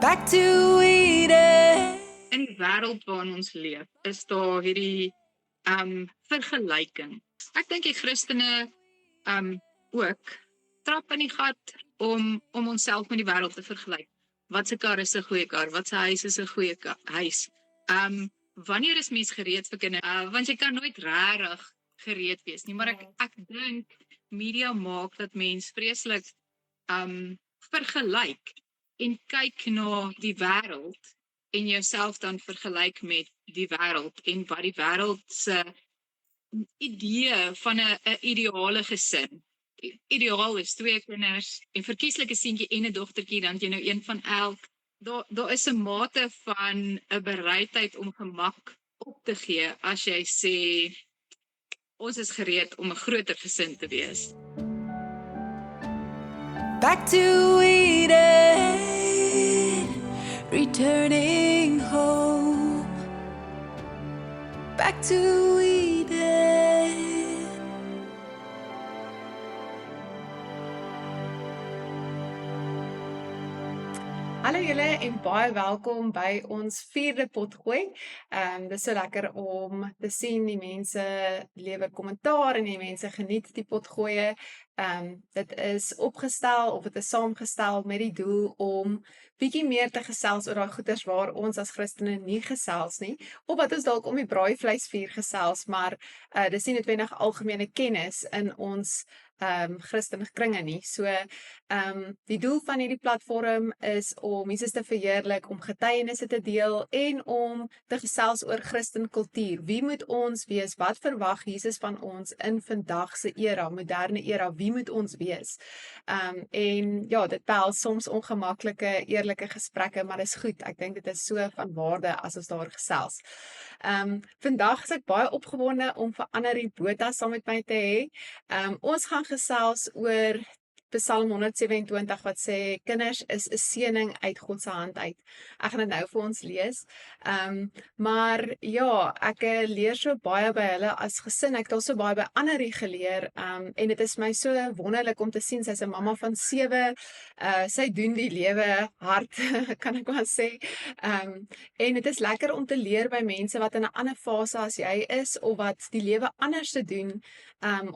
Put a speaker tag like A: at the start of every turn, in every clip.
A: Back to Eden.
B: In die wêreld waarin ons leef, is daar hierdie vergelyking. Ek dink die Christene ook trap in die gat om onsself met die wêreld te vergelyk. Wat se kar is 'n goeie kar? Wat se huis is 'n goeie huis? Wanneer is mens gereed vir kinders? Want jy kan nooit regtig gereed wees nie, maar ek dink media maak dat mens vreeslik vergelyk en kyk na die wêreld en jouself dan vergelyk met die wêreld en wat die wêreld se idee van 'n ideale gesin. Ideaal is 2 kinders en verkieslik 'n seentjie en 'n dogtertjie, dan jy nou een van elk. Daar is 'n mate van 'n bereidheid om gemak op te gee as jy sê ons is gereed om 'n groter gesin te wees.
A: Back to Eden. Returning home. Back to Eden.
C: Hallo julle en baie welkom by ons 4de potgooi. Dis so lekker om te sien die mense lewer kommentaar en die mense geniet die potgoeie. Dit is opgestel of dit is saamgestel met die doel om bietjie meer te gesels oor daai goeters waar ons as Christene nie gesels nie, of wat ons dalk om die braaivleisvuur gesels, maar dis nie noodwendig algemene kennis in ons Christelike kringe nie. So die doel van hierdie platform is om Jesus te verheerlik, om getuienisse te deel en om te gesels oor Christen kultuur. Wie moet ons wees? Wat verwag Jesus van ons in vandag se era, moderne era? Wie moet ons wees? En ja, dit behels soms ongemaklike, eerlike gesprekke, maar dis goed. Ek dink dit is so van waarde as ons daar gesels. Vandag is ek baie opgewonde om vir Annerie Botha saam met my te hê. Ons gaan gesels oor Psalm 127 wat sê kinders is 'n seëning uit God se hand uit. Ek gaan dit nou vir ons lees. Maar ja, ek leer so baie by hulle as gesin. Ek het al so baie by Annerie geleer. En dit is my so wonderlik om te sien sy's 'n mamma van 7. Sy doen die lewe hard, kan ek maar sê. En dit is lekker om te leer by mense wat in 'n ander fase as jy is of wat die lewe anders te doen.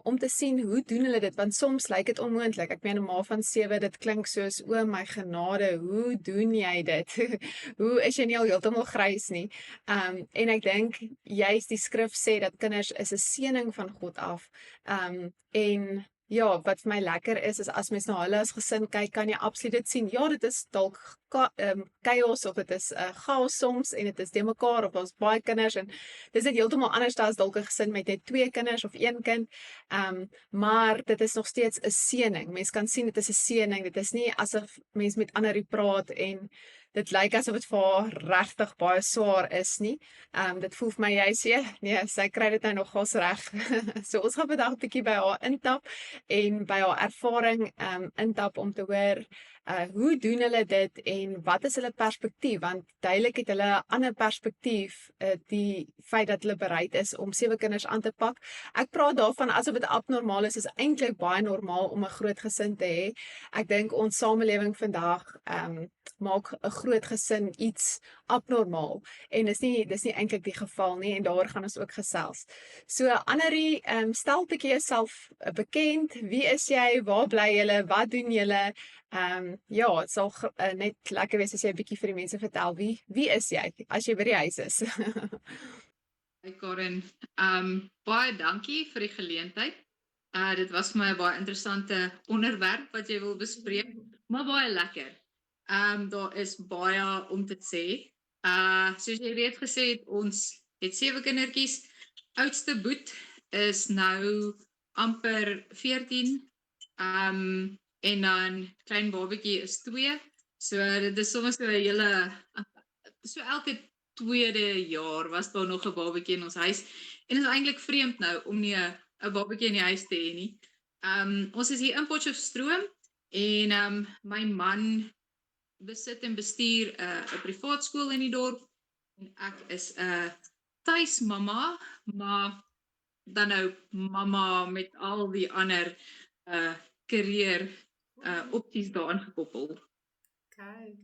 C: Om te sien hoe doen hulle dit, want soms lyk dit onmoontlik. Ek meen 'n ma van 7, dit klink soos o my genade, hoe doen jy dit? Hoe is jy nie al heeltemal grys nie? En ek dink juist die skrif sê dat kinders is 'n seëning van God af. En ja, wat vir my lekker is as mens na hulle as gesin kyk, kan jy absoluut dit sien. Ja, dit is dalk chaos of dit is chaos soms en dit is de mekaar of ons baie kinders en dis net heeltemal anders as dalk 'n gesin met net 2 kinders of 1 kind. Maar dit is nog steeds 'n seëning. Mens kan sien dit is 'n seëning. Dit is nie asof mens met ander praat en dit lyk asof dit vir haar regtig baie swaar is nie. Dit voel vir my jy sê, nee, sy kry dit nou nogals reg. So ons gaan vandag 'n bietjie by haar intap en by haar ervaring intap om te hoor hoe doen hulle dit en wat is hulle perspektief, want duidelik het hulle 'n ander perspektief, die feit dat hulle bereid is om 7 kinders aan te pak. Ek praat daarvan asof dit abnormaal is eintlik baie normaal om 'n groot gesin te hê. Ek dink ons samelewing vandag maak 'n groot gesin iets abnormaal en dis nie eintlik die geval nie en daaroor gaan ons ook gesels. So Annerie, stel 'n bietjie jouself bekend. Wie is jy? Waar bly julle? Wat doen julle? Ja, dit sal net lekker wees as jy 'n bietjie vir die mense vertel wie is jy as jy by die huis is.
B: Hey Karen, baie dankie vir die geleentheid. Dit was vir my 'n baie interessante onderwerp wat jy wil bespreek, maar baie lekker. Daar is baie om te sê. Soos jy reeds gesê het, ons het 7 kindertjies. Oudste Boet is nou amper 14. En dan klein babatjie is 2. So dit is soms so 'n hele so elke tweede jaar was daar nog 'n babatjie in ons huis. En dit is eintlik vreemd nou om nie 'n babatjie in die huis te hê nie. Ons is hier in Potchefstroom en my man besit en bestuur 'n privaat skool in die dorp en ek is 'n tuismamma, maar dan nou mamma met al die ander career opties daaraan gekoppel.
C: Okay.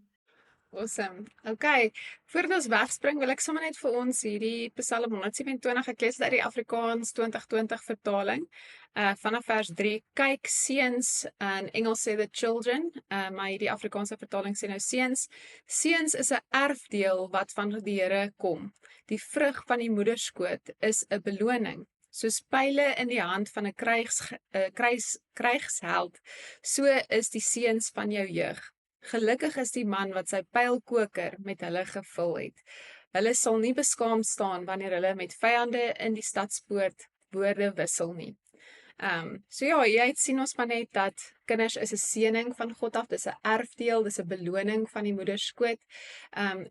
C: Awesome. Okay, voordat ons wegspring, wil ek sommer net vir ons hierdie Psalm 127, ek lees dit uit die Afrikaans 2020 vertaling, vanaf vers 3. Kyk, seuns, in Engels sê the children, maar hierdie Afrikaanse vertaling sê nou seuns. Seuns is 'n erfdeel wat van die Here kom. Die vrug van die moederskoot is 'n beloning. Soos pile in die hand van 'n krygsheld, so is die seuns van jou jeug. Gelukkig is die man wat sy pylkoker met hulle gevul het. Hulle sal nie beskaamd staan wanneer hulle met vyande in die stadspoort woorde wissel nie. So ja, jy sien ons maar net dat kinders is 'n seëning van God af, dis 'n erfdeel, dis 'n beloning van die moederskoot.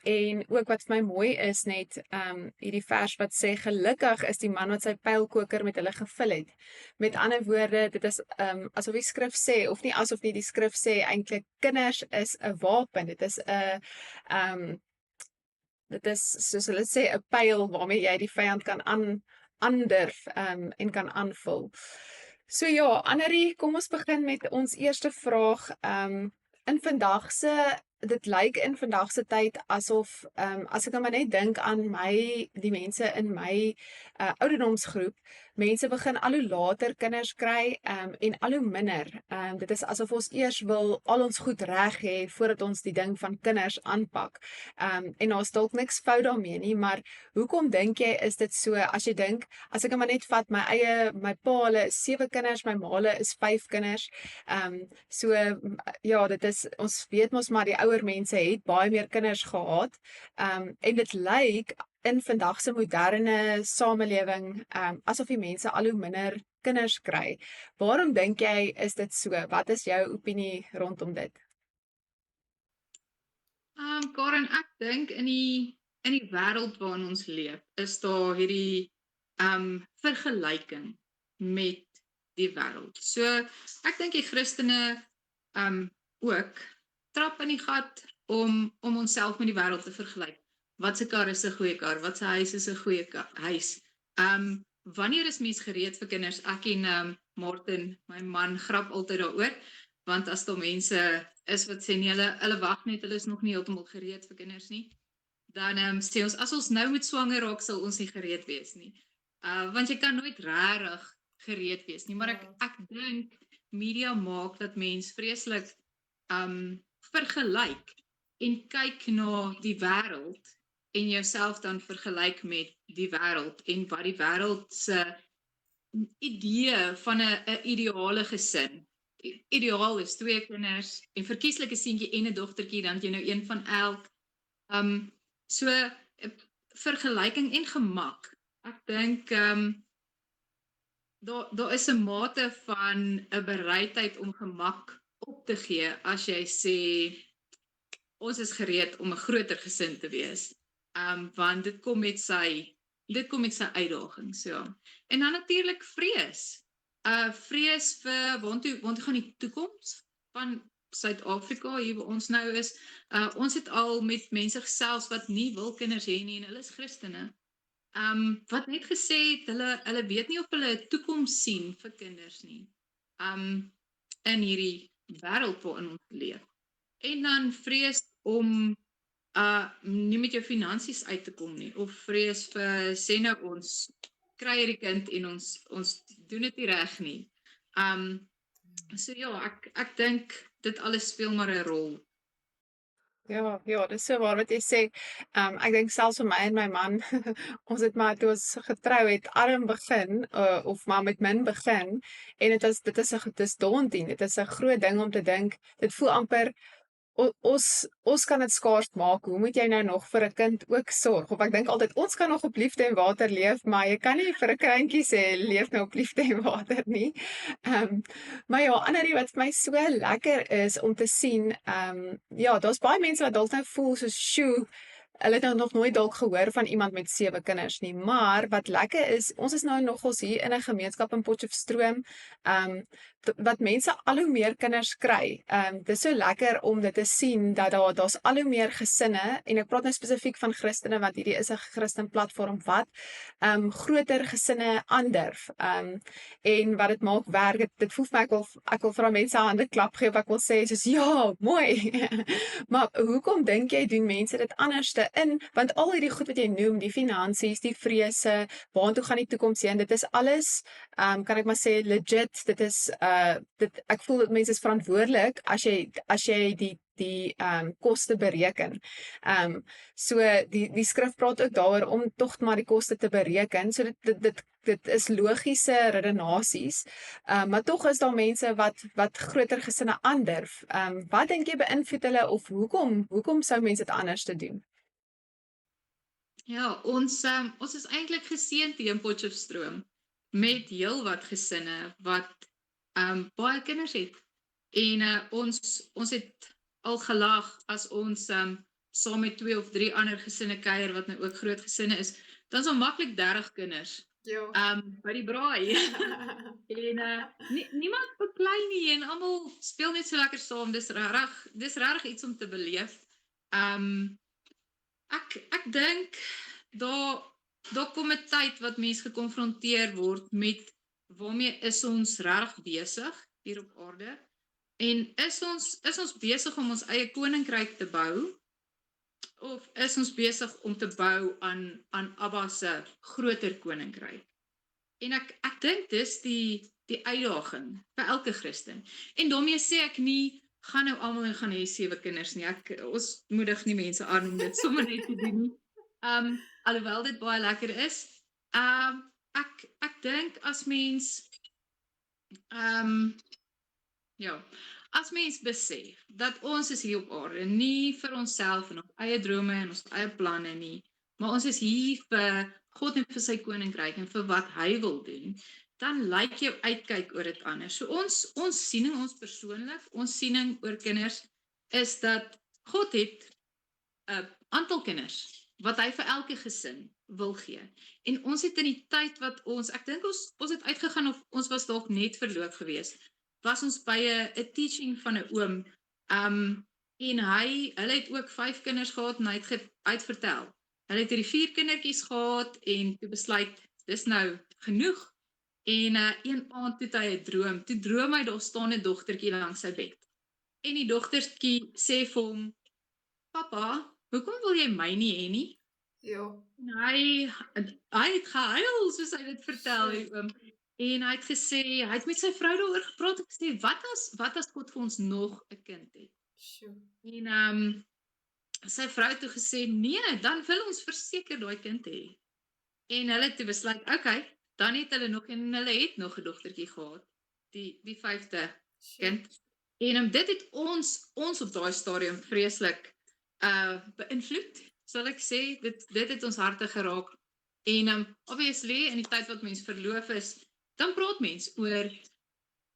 C: En ook wat vir my mooi is net, hierdie vers wat sê, gelukkig is die man wat sy pylkoker met hulle gevul het. Met ander woorde, dit is asof die skrif sê, of nie asof nie, die skrif sê eintlik, kinders is 'n wapen, dit is 'n dit is, soos hulle sê, 'n pyl waarmee jy die vyand kan aandurf en kan aanvul. So ja, Annerie, kom ons begin met ons eerste vraag. Dit lyk in vandag se tyd asof, as ek nou maar net dink aan die mense in my ouderdomsgroep, mense begin al hoe later kinders kry, en al hoe minder. Dit is asof ons eers wil al ons goed reg hê voordat ons die ding van kinders aanpak. En daar's dalk niks fout daarmee nie, maar hoekom dink jy is dit so? As jy dink, as ek nou maar net vat my pa, hulle is 7 kinders, my ma hulle is 5 kinders. So ja, dit is, ons weet mos maar die ouer mense het baie meer kinders gehad. En dit lyk in vandag se moderne samelewing asof die mense al hoe minder kinders kry. Waarom dink jy is dit so? Wat is jou opinie rondom dit?
B: Karen, ek dink in die wêreld waarin ons leef, is daar hierdie vergelyking met die wêreld. So ek dink die Christene ook trap in die gat om onsself met die wêreld te vergelyk. Wat se kar is 'n goeie kar? Wat se huis is 'n goeie huis? Wanneer is mens gereed vir kinders? Ek en Martin, my man, grap altyd daaroor, want as daar mense is wat sê nee, hulle wag net, hulle is nog nie heeltemal gereed vir kinders nie, dan sê ons, as ons nou moet swanger raak, sal ons nie gereed wees nie. Want jy kan nooit regtig gereed wees nie, maar ek dink media maak dat mens vreeslik vergelyk en kyk na die wêreld en jouself dan vergelyk met die wêreld en wat die wêreld se idee van 'n ideale gesin. Ideaal is 2 kinders en verkieslik 'n seentjie en 'n dogtertjie, dan jy nou een van elk. So vergelyking en gemak. Ek dink daar is 'n mate van 'n bereidheid om gemak op te gee as jy sê ons is gereed om 'n groter gesin te wees. Want dit kom met sy uitdagings, ja. En dan natuurlik vrees. Vrees vir waantoe gaan die toekoms van Suid-Afrika hier waar ons nou is. Ons het al met mense gesels wat nie wil kinders hê nie en hulle is Christene. Wat net gesê het, hulle weet nie of hulle 'n toekoms sien vir kinders nie. In hierdie wêreld waarin ons leef. En dan vrees om nie met jou finansies uit te kom nie, of vrees vir, sê nou ons kry hierdie kind en ons doen dit nie reg nie. So ja, ek dink dit alles speel maar 'n rol.
C: Ja, dis so waar wat jy sê. Ek dink selfs vir my en my man, ons het maar toe ons getrou het arm begin, of maar met min begin, en dit is daunting, dit is 'n groot ding om te dink, dit voel amper, ons kan dit skaars maak, hoe moet jy nou nog vir 'n kind ook sorg? Of ek dink altyd, ons kan nog op liefde en water leef, maar jy kan nie vir 'n kleintjie sê, leef nou op liefde en water nie. Maar ja, Annerie, wat vir my so lekker is om te sien, ja, daar's baie mense wat dalk nou voel soos, sjoe, hulle het nou nog nooit dalk gehoor van iemand met 7 kinders nie, maar wat lekker is, ons is nou nogals hier in 'n gemeenskap in Potchefstroom, wat mense al hoe meer kinders kry. Dit is so lekker om dit te sien dat daar's al hoe meer gesinne en ek praat nou spesifiek van Christene want hierdie is 'n Christen platform wat groter gesinne aandurf. En wat dit maak werk, dit voel vir my ek wil vir mense 'n hande klap gee of ek wil sê soos ja, mooi. Maar hoekom dink jy doen mense dit anderste in? Want al hierdie goed wat jy noem, die finansies, die vrese, waartoe gaan die toekoms heen, dit is alles kan ek maar sê legit, dit is ek voel dat mense is verantwoordelik as jy die koste bereken. So die skrif praat ook daaroor om tog maar die koste te bereken. So dit is logiese redenasies. Maar tog is daar mense wat groter gesinne aandurf. Wat dink jy beïnvloed hulle of hoekom sou mense dit anders te doen?
B: Ja, ons is eintlik geseënd hier in Potchefstroom met heelwat gesinne wat baie kinders het. En ons het al gelag as ons saam met 2 of 3 ander gesinne kuier wat nou ook groot gesinne is, dan is al maklik 30 kinders
C: Ja.
B: by die braai. En niemand beklei nie en almal speel net so lekker saam. Dis regtig iets om te beleef. Ek dink daar kom 'n tyd wat mense gekonfronteer word met waarmee is ons regtig besig hier op aarde? En is ons besig om ons eie koninkryk te bou? Of is ons besig om te bou aan Abba se groter koninkryk? En ek dink dis die uitdaging vir elke Christen. En daarmee sê ek nie gaan nou almal en gaan hê 7 kinders nie. Ons moedig nie mense aan om dit sommer net te doen nie. Alhoewel dit baie lekker is. Ek dink as mens as mens besef dat ons is hier op aarde nie vir onsself en ons eie drome en ons eie planne nie, maar ons is hier vir God en vir sy koninkryk en vir wat hy wil doen, dan lyk jou uitkyk oor dit anders. So ons siening, ons persoonlik, ons siening oor kinders is dat God het 'n aantal kinders wat hy vir elke gesin wil gee. En ons het in die tyd wat ek dink ons het uitgegaan of ons was dalk net verloof geweest, was ons by 'n teaching van 'n oom. En hulle het ook 5 kinders gehad en hy het uitvertel. Hulle het hierdie 4 kindertjies gehad en toe besluit, dis nou genoeg. En een aand toe het hy 'n droom. Toe droom hy daar staan 'n dogtertjie langs sy bed. En die dogtertjie sê vir hom, "Pappa, hoekom wil jy my nie hê nie?"
C: Ja.
B: En hy het gehuil soos hy dit vertel, die oom. En hy het gesê, hy het met sy vrou daaroor gepraat en gesê, wat as God vir ons nog 'n kind het?
C: Sjoe.
B: En sy vrou het toe gesê, nee, dan wil ons verseker daai kind hê. En hulle het toe besluit, okay, dan het hulle nog en hulle het nog 'n dogtertjie gehad, die 5de kind. En dit het ons op daai stadium vreeslik beïnvloed, sal ek sê. Dit het ons harte geraak. En obviously in die tyd wat mens verloof is, dan praat mens oor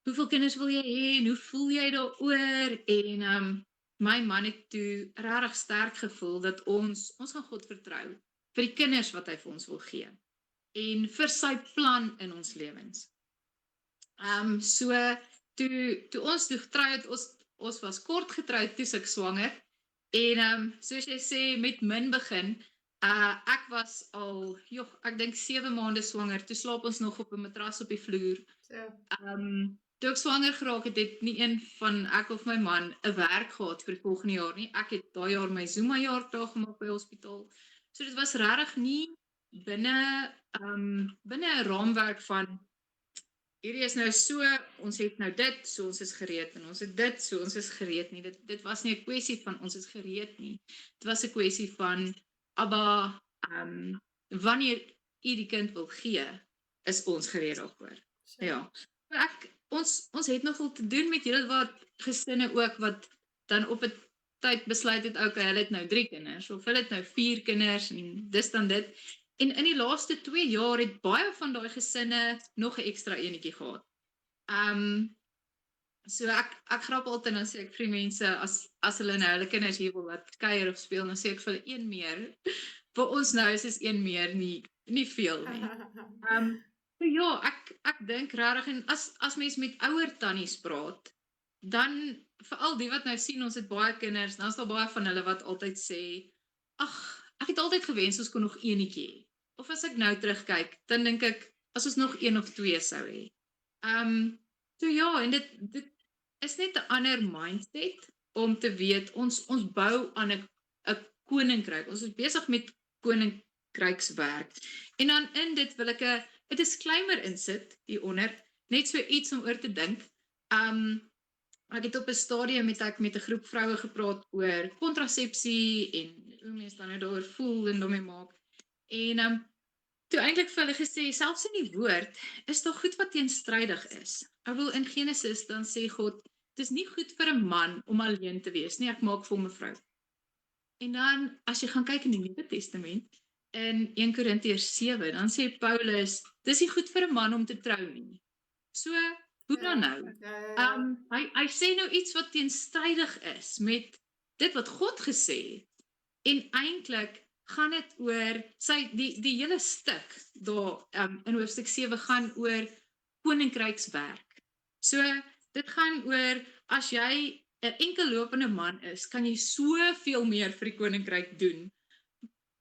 B: hoeveel kinders wil jy hê en hoe voel jy daaroor? En my man het toe regtig sterk gevoel dat ons gaan God vertrou vir die kinders wat hy vir ons wil gee en vir sy plan in ons lewens. So toe ons toe getrou het, ons was kort getroud toe ek swanger. En soos jy sê, met min begin. Ek was al, ek dink 7 maande swanger. Toe slaap ons nog op 'n matras op die vloer. Toe ek swanger geraak het nie een van ek of my man 'n werk gehad vir die volgende jaar nie. Ek het daai jaar my Zuma jaardag gemaak by hospitaal. So dit was regtig nie binne 'n raamwerk van hierdie is nou so, ons het nou dit, so ons is gereed, en ons het dit, so ons is gereed nie. Dit was nie 'n kwessie van ons is gereed nie. Dit was 'n kwessie van, Abba, wanneer u die kind wil gee, is ons gereed daarvoor. Ja. Ons het nogal te doen met heel wat gesinne ook, wat dan op 'n tyd besluit het, okay, hulle het nou 3 kinders, of hulle het nou 4 kinders, en dis dan dit. En in die laaste 2 jaar het baie van daai gesinne nog 'n ekstra enetjie gehad. So ek grap altyd, dan sê ek vir mense, as hulle nou hulle kinders hier wil wat kuier of speel, dan sê ek vir hulle 1 meer. Vir ons nou is 1 meer nie veel nie. So ja, ek dink regtig en as mens met ouer tannies praat, dan veral die wat nou sien ons het baie kinders, dan is daar baie van hulle wat altyd sê, ag, ek het altyd gewens ons kon nog eenetjie hê. Of as ek nou terugkyk, dan dink ek as ons nog een of twee sou hê. So ja, en dit is net 'n ander mindset om te weet ons bou aan 'n koninkryk. Ons is besig met koninkrykswerk. En dan in dit wil ek 'n disclaimer insit hieronder, net so iets om oor te dink. Ek het op 'n stadium met 'n groep vroue gepraat oor kontrasepsie en hoe mense dan nou daaroor voel en daarmee maak. En toe eintlik vir hulle gesê, selfs in die woord is daar goed wat teenstrydig is. Ek wil in Genesis dan sê God, dis nie goed vir 'n man om alleen te wees nie, ek maak vir hom 'n vrou. En dan as jy gaan kyk in die Nuwe Testament, in 1 Korintiërs 7, dan sê Paulus, dis nie goed vir 'n man om te trou nie. So, hoe dan nou? Hy sê nou iets wat teenstrydig is met dit wat God gesê het. En eintlik gaan dit oor die hele stuk daar in hoofstuk 7 gaan oor koninkrykswerk. So dit gaan oor as jy 'n enkel lopende man is, kan jy soveel meer vir die koninkryk doen.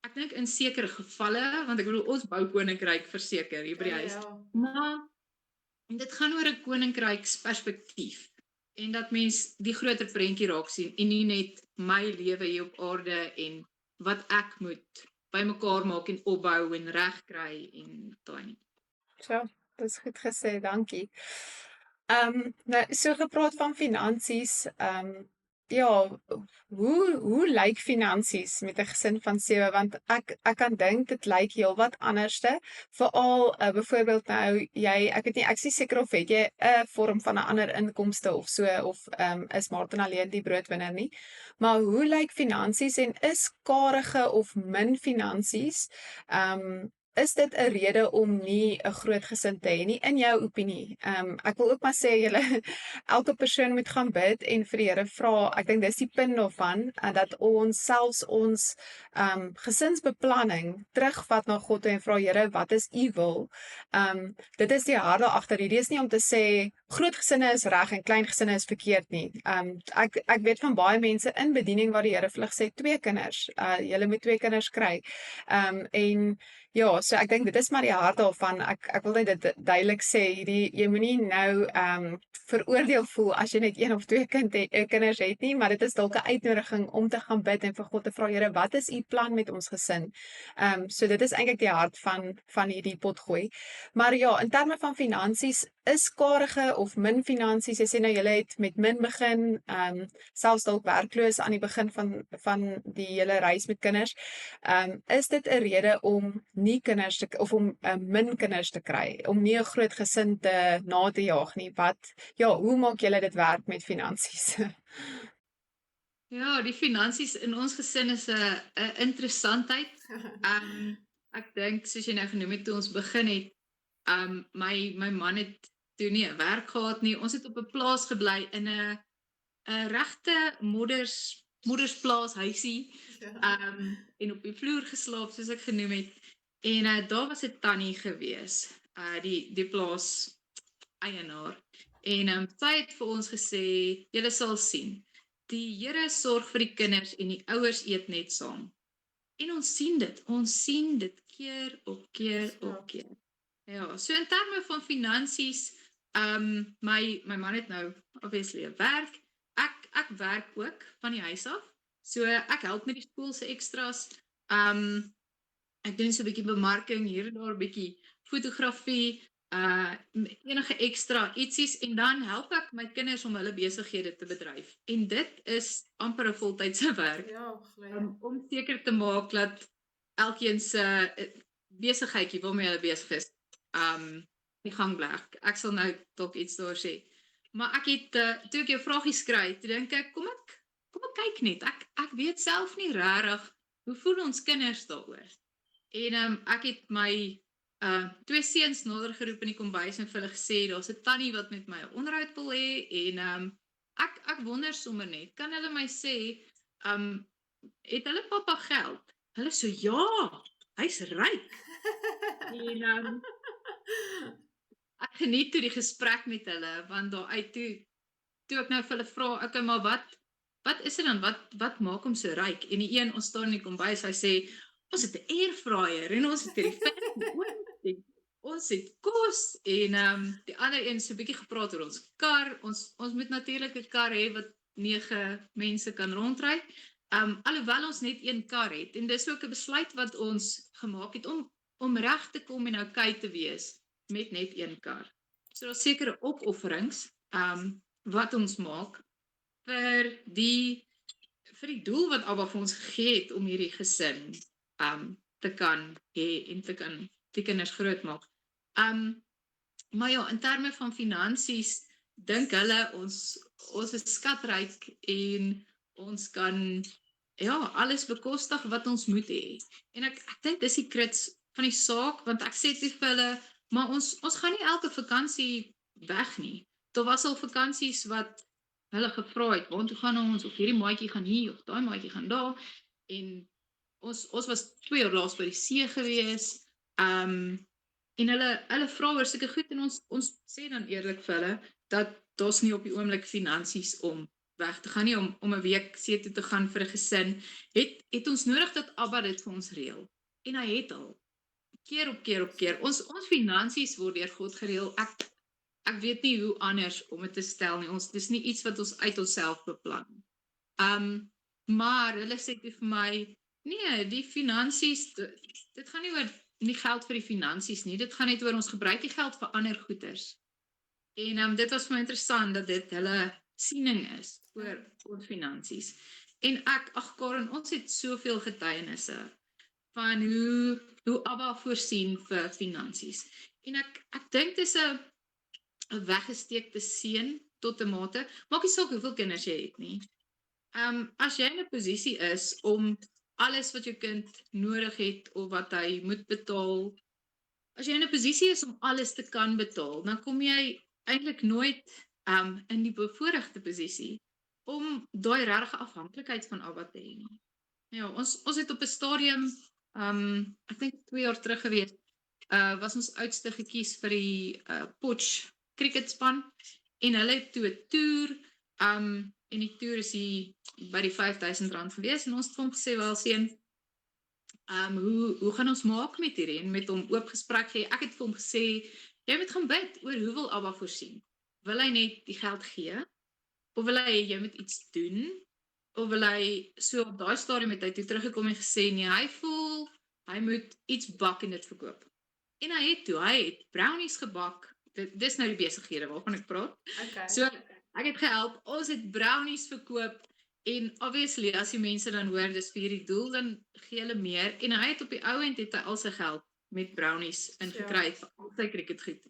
B: Ek dink in sekere gevalle, want ek bedoel ons bou koninkryk verseker hier by die huis. Maar dit gaan oor 'n koninkryksperspektief en dat mens die groter prentjie raak sien en nie net my lewe hier op aarde en wat ek moet bymekaar maak en opbou en regkry en daai nie.
C: So, dis goed gesê, dankie. Nou, so gepraat van finansies, ja, hoe lyk finansies met 'n gesin van 7? Want ek kan dink dit lyk heelwat anderste, veral byvoorbeeld nou ek weet nie, ek is nie seker of het jy 'n vorm van 'n ander inkomste of so, of is Martin alleen die broodwinner nie. Maar hoe lyk finansies en is karige of min finansies, is dit 'n rede om nie 'n groot gesin te hê nie, in jou opinie? Ek wil ook maar sê julle elke persoon moet gaan bid en vir die Here vra. Ek dink dis die punt daarvan, dat ons selfs ons gesinsbeplanning terugvat na God toe en vra, Here, wat is u wil? Dit is die hart daar agter. Hierdie is nie om te sê groot gesinne is reg en klein gesinne is verkeerd nie. Ek weet van baie mense in bediening waar die Here vir hulle sê 2 kinders, julle moet 2 kinders kry. En ja, so ek dink dit is maar die hart daarvan. Ek wil net dit duidelik sê, jy moenie nou veroordeel voel as jy net 1 of 2 kinders het nie, maar dit is dalk 'n uitnodiging om te gaan bid en vir God te vra, Here, wat is u plan met ons gesin? So dit is eintlik die hart van hierdie potgooi. Maar ja, in terme van finansies, is karige of min finansies, jy sê nou julle het met min begin, selfs dalk werkloos aan die begin van die hele reis met kinders, is dit 'n rede om nie kinders te, of om min kinders te kry, om nie 'n groot gesin na te jaag nie? Hoe maak julle dit werk met finansies?
B: Ja, die finansies in ons gesin is 'n interessantheid. Ek dink soos jy nou genoem het toe ons begin het, my man het toe nie 'n werk gehad nie. Ons het op 'n plaas gebly in 'n regte moedersplaas huisie, en op die vloer geslaap soos ek genoem het. En daar was 'n tannie gewees, die plaas eienaar. En sy het vir ons gesê, julle sal sien, die Here sorg vir die kinders en die ouers eet net saam. En ons sien dit keer op keer op keer. Ja, so in terme van finansies, my man het nou obviously 'n werk. Ek werk ook van die huis af. So ek help met die skool se ekstras. Ek doen so 'n bietjie bemarking hier en daar, 'n bietjie fotografie, enige ekstra ietsies, en dan help ek my kinders om hulle besighede te bedryf. En dit is amper 'n voltydse werk.
C: Ja,
B: Om seker te maak dat elkeen se besigheidjie waarmee hulle besig is, die gang bly. Ek sal nou dalk iets daar sê. Maar ek het toe ek jou vragie skry, toe dink ek, kom ek kyk net. Ek weet self nie regtig hoe voel ons kinders daaroor. En ek het my 2 seuns nader geroep in die kombuis en vir hulle gesê, daar's 'n tannie wat met my 'n onderhoud wil hê, en ek wonder sommer net, kan hulle my sê, het hulle pappa geld? Hulle so, ja, hy's ryk. En Ek geniet toe die gesprek met hulle, want daaruit toe ek nou vir hulle vra, okay, maar wat is dit dan? Wat maak hom so ryk? En die een, ons staan in die kombuis, hy sê, ons het 'n airfryer en ons het hierdie fancy oond, ons het kos en die ander een so 'n bietjie gepraat oor ons kar. Ons moet natuurlik 'n kar hê wat 9 mense kan rondry. Alhoewel ons net een kar het en dis ook 'n besluit wat ons gemaak het om reg te kom en okay te wees met net een kar. So daar's sekere opofferings wat ons maak vir die doel wat Abba vir ons gegee het om hierdie gesin te kan hê en te kan die kinders grootmaak. Maar ja, in terme van finansies dink hulle ons is skatryk en ons kan alles bekostig wat ons moet hê. En ek dink dis die kruts van die saak, want ek sê vir hulle, maar ons gaan nie elke vakansie weg nie. Daar was al vakansies wat hulle gevra het, waartoe gaan ons, of hierdie maatjie gaan hier, of daai maatjie gaan daar, en ons was 2 jaar laas by die see gewees, en hulle vra oor sulke goed, en ons sê dan eerlik vir hulle, dat daar's nie op die oomblik finansies om weg te gaan nie, om 'n week see toe te gaan vir 'n gesin, het ons nodig dat Abba dit vir ons reël. En hy het al, keer op keer op keer, ons finansies word deur God gereël. Ek weet nie hoe anders om dit te stel nie. Dis nie iets wat ons uit onsself beplan. Maar hulle sê vir my, nee, die finansies, dit gaan nie oor nie geld vir die finansies nie, dit gaan net oor ons gebruik die geld vir ander goeders. En dit was vir my interessant dat dit hulle siening is oor ons finansies. En Karen, ons het soveel getuienisse van hoe Abba voorsien vir finansies. En ek dink dis 'n weggesteekte seën tot 'n mate. Maak nie saak hoeveel kinders jy het nie. As jy in 'n posisie is om alles wat jou kind nodig het of wat hy moet betaal, as jy in 'n posisie is om alles te kan betaal, dan kom jy eintlik nooit in die bevoorregte posisie om daai regte afhanklikheid van Abba te hê nie. Ja, ons het op 'n stadium, ek dink 2 jaar terug gewees, was ons oudste gekies vir die Potch cricketspan, en hulle het toe 'n toer, en die toer is hier by die R5,000 gewees, en ons het vir hom gesê, wel seun, hoe gaan ons maak met hierdie, en met hom oop gesprek gee. Ek het vir hom gesê, jy moet gaan bid oor hoe wil Abba voorsien. Wil hy net die geld gee, of wil hy jy moet iets doen, of wil hy, so op daai stadium het hy toe teruggekom en gesê, nee, hy voel, hy moet iets bak en dit verkoop. En hy het brownies gebak, dis nou die besighede waarvan ek praat.
C: Okay.
B: So, ek het gehelp, ons het brownies verkoop, en obviously, as die mense dan hoor, dis vir hierdie doel, dan gee hulle meer, en hy het op die ou end het hy al sy geld met brownies ingekry vir al sy cricketgoed.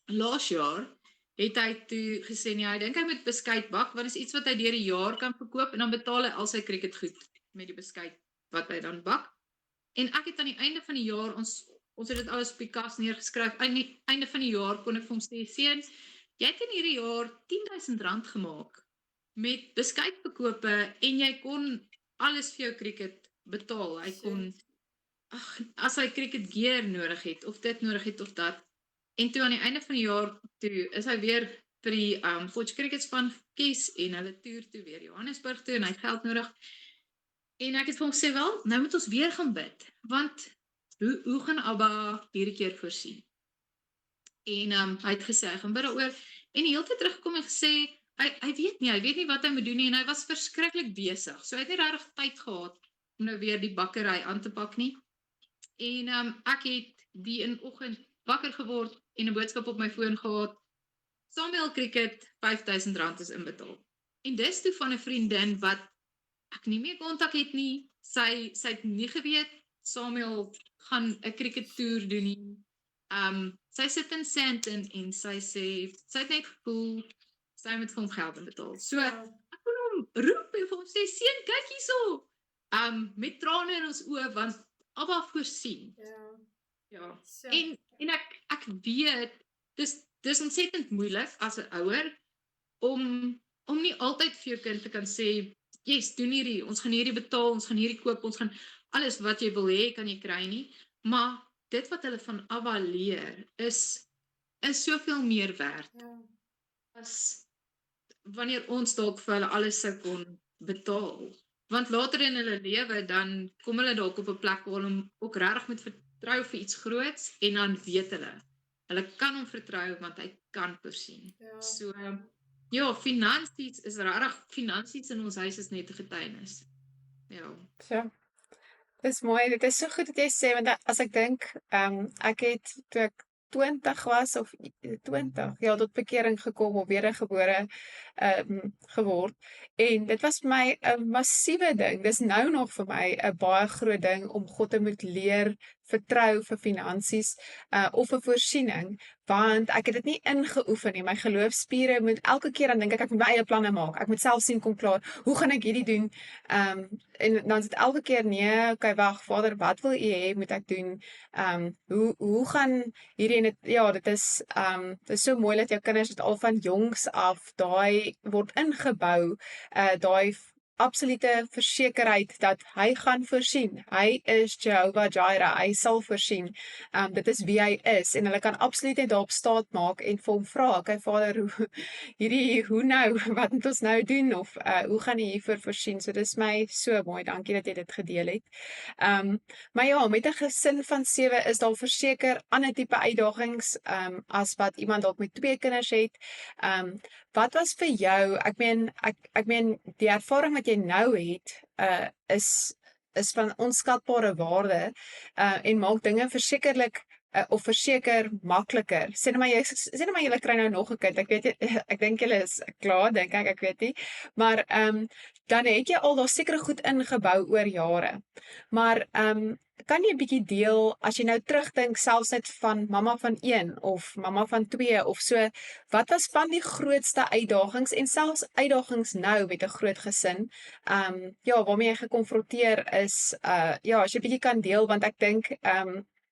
B: Laas jaar het hy toe gesê, nee, hy dink hy moet beskuit bak, want is iets wat hy deur die jaar kan verkoop, en dan betaal hy al sy cricketgoed met die beskuit wat hy dan bak. En ek het aan die einde van die jaar, ons het dit alles op die kas neergeskryf, aan die einde van die jaar kon ek vir hom sê, seun, jy het in hierdie jaar R10,000 gemaak met beskuitverkope, en jy kon alles vir jou cricket betaal. Hy kon, as hy cricket gear nodig het, of dit nodig het, of dat. En toe aan die einde van die jaar, toe is hy weer vir die Potch cricketspan kies, en hulle toer toe weer Johannesburg toe, en hy het geld nodig. En ek het vir hom gesê, wel, nou moet ons weer gaan bid, want hoe gaan Abba hierdie keer voorsien? En hy het gesê, hy gaan bid daaroor, en die hele tyd teruggekom en gesê, hy weet nie wat hy moet doen nie, en hy was verskriklik besig, so hy het nie regtig tyd gehad om nou weer die bakkery aan te pak nie. En ek het die in oggend wakker geword en 'n boodskap op my foon gehad, Samuel Cricket, R5,000 is inbetaal. En dis toe van 'n vriendin wat ek nie meer kontak het nie, sy het nie geweet, Samuel gaan 'n cricket toer doen nie. Sy sit in Sandton en sy sê, sy het net gevoel, sy moet vir hom geld inbetaal. So, ek kon hom roep en vir hom sê, seun, kyk hierso, met trane in ons oë, want Abba voorsien. Ja. En ek weet, dis ontsettend moeilik as 'n ouer om nie altyd vir jou kind te kan sê, yes, doen hierdie, ons gaan hierdie betaal, ons gaan hierdie koop, ons gaan alles wat jy wil hê, kan jy kry nie, maar dit wat hulle van ABBA leer is soveel meer werd
C: Ja.
B: as wanneer ons dalk vir hulle alles sou kon betaal. Want later in hulle lewe dan kom hulle dalk op 'n plek waar hulle ook regtig moet vertrou vir iets groots en dan weet hulle kan hom vertrou want hy kan voorsien.
C: Ja.
B: So ja, finansies is regtig finansies in ons huis is net 'n getuienis. Ja.
C: So. Dis mooi, dit is so goed dat jy sê, want as ek dink, ek het toe ek 20 was of 20, ja, tot bekering gekom of wedergebore geword. En dit was vir my 'n massiewe ding. Dis nou nog vir my 'n baie groot ding om God te moet leer vertrou vir finansies of 'n voorsiening, want ek het dit nie ingeoefen nie. My geloofspiere moet elke keer dan dink ek moet my eie planne maak. Ek moet self sien kom klaar. Hoe gaan ek hierdie doen? En dan is dit elke keer nee, okay, wag, Vader, wat wil U hê moet ek doen? Hoe gaan hierdie en dit ja, dit is so mooi dat jou kinders dit al van jongs af daai word ingebou, daai absolute versekerheid dat hy gaan voorsien. Hy is Jehovah Jireh, hy sal voorsien. Dit is wie hy is en hulle kan absoluut net daarop staat maak en vir hom vra, okay Vader, hoe nou, wat moet ons nou doen of hoe gaan jy hiervoor voorsien? So dis my so mooi, dankie dat jy dit gedeel het. Maar ja, met 'n gesin van 7 is daar verseker ander tipe uitdagings as wat iemand dalk met 2 kinders het. Wat was vir jou, ek meen die ervaring wat jy nou het, is van onskatbare waarde en maak dinge versekerlik of verseker makliker. Sê net maar julle kry nou nog 'n kind. Ek weet ek dink julle is klaar, dink ek weet nie. Maar dan het jy al daar sekere goed ingebou oor jare. Maar kan jy 'n bietjie deel as jy nou terugdink selfs net van mamma van 1 of mamma van 2 of so, wat was van die grootste uitdagings en selfs uitdagings nou met 'n groot gesin? Ja, waarmee jy gekonfronteer is ja, as jy 'n bietjie kan deel want ek dink